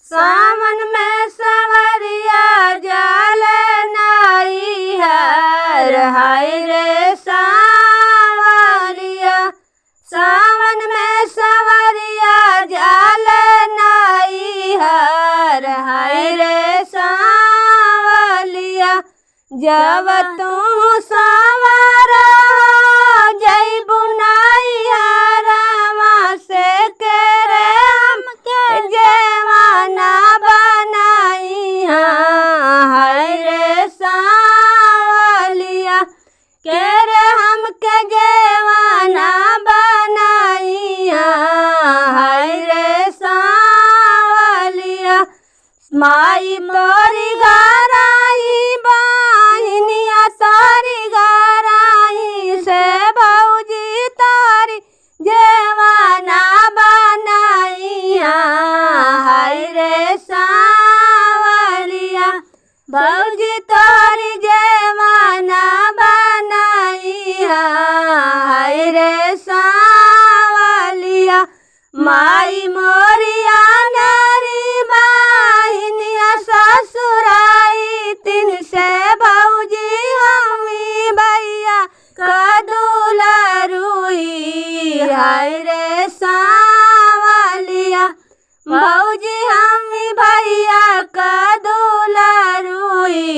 सावन में सवरिया जाल नाई हर हाय रे सावरिया। सावन में सवरिया जाल नाई हर हाय रे सावलिया। जब तू सावरा जैबू नाई हरवा से करे हमके जवाना बनाई हाय रे सावलिया। करे हमके जवाना बनाई हाय रे सावलिया। माई तोरी गाराई बहिनिया तोरी गाराई से भौजी तोरी जवाना बनाई हाय रे सावलिया। भौजी तोरी जवाना बनाई हाय रे सावलिया। माई मोरिया नारी बहिनिया ससुराई तिन से भौजी हमी भैया कदूला रुई हाय रे सावलिया। भौजी हमी भैया कदूला रुई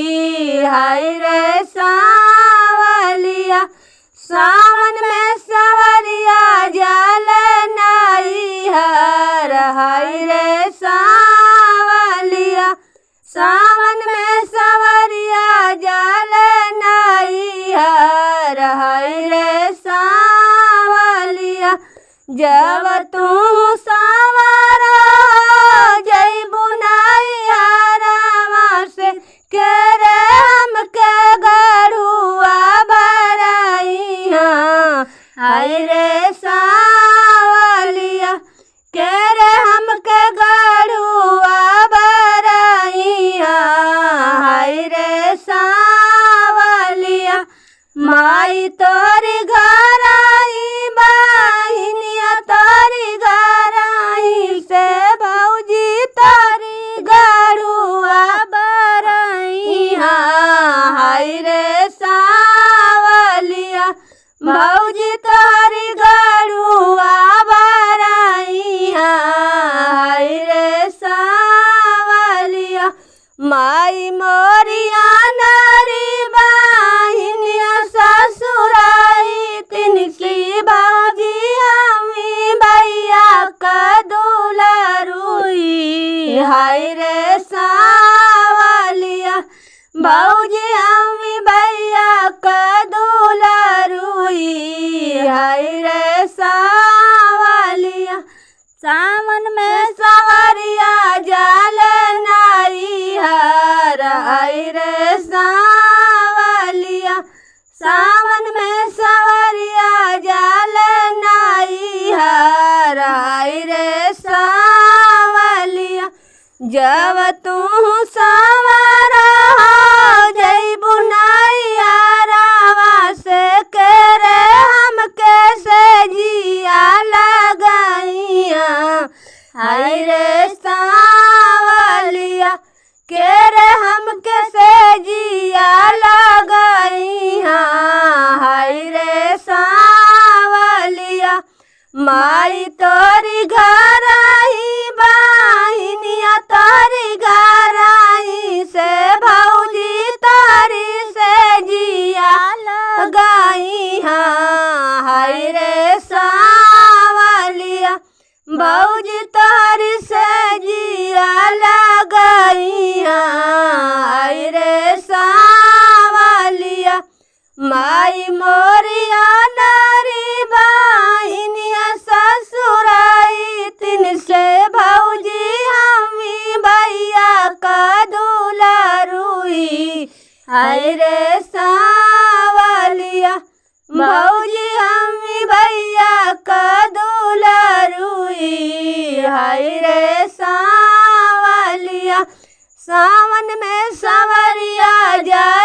हाय रे सावलिया। सावन में सवरिया जाल नाई हर हाय रे सावलिया। सावन में सवरिया जाल नाई हर हाय रे सावलिया। जब तू सावरा जैबू नाई हरवा से करे हमके गढ़ुआ भराई हाय रे सावलिया। करे हमके गढ़ुआ भराई हाय रे सावलिया। माई तोरी घराई बहिनिया तोरी घराई से भौजी तोरी गढ़ुआ भराई हाय रे सावलिया। भौजी तोरी गढ़ुआ भराई हाय रे सावलिया। माई मोरिया नारी बहिनिया ससुराई तिन की भौजी हमी भैया कदूला रुई हाय रे सावलिया। भौजी हमी भैया कदूला रुई हाय रे सावलिया। सावन में सवरिया जाल नाई हर हाय रे सावलिया। सावन में सवरिया जाल नाई हर हाय रे सावलिया। जब तू सावरा जैबू नाई हरवा से करे हमके से जिया लगाई हाय रे सावलिया। करे हमके से जिया लगाई हाय रे सावलिया। माई तोरी घराई बहिनिया तोरी घराई से भौजी तोरी से जिया लगाई हाय रे सावलिया। भौजी तोरी से जिया लगाई हाय रे सावलिया। माई मोरिया नारी बहिनिया ससुराई तिन से भौजी हमी भैया कदूला रुई हाय रे सावलिया। भौजी हमी भैया कदूला रुई हाय रे सावलिया। सावन में सवरिया जा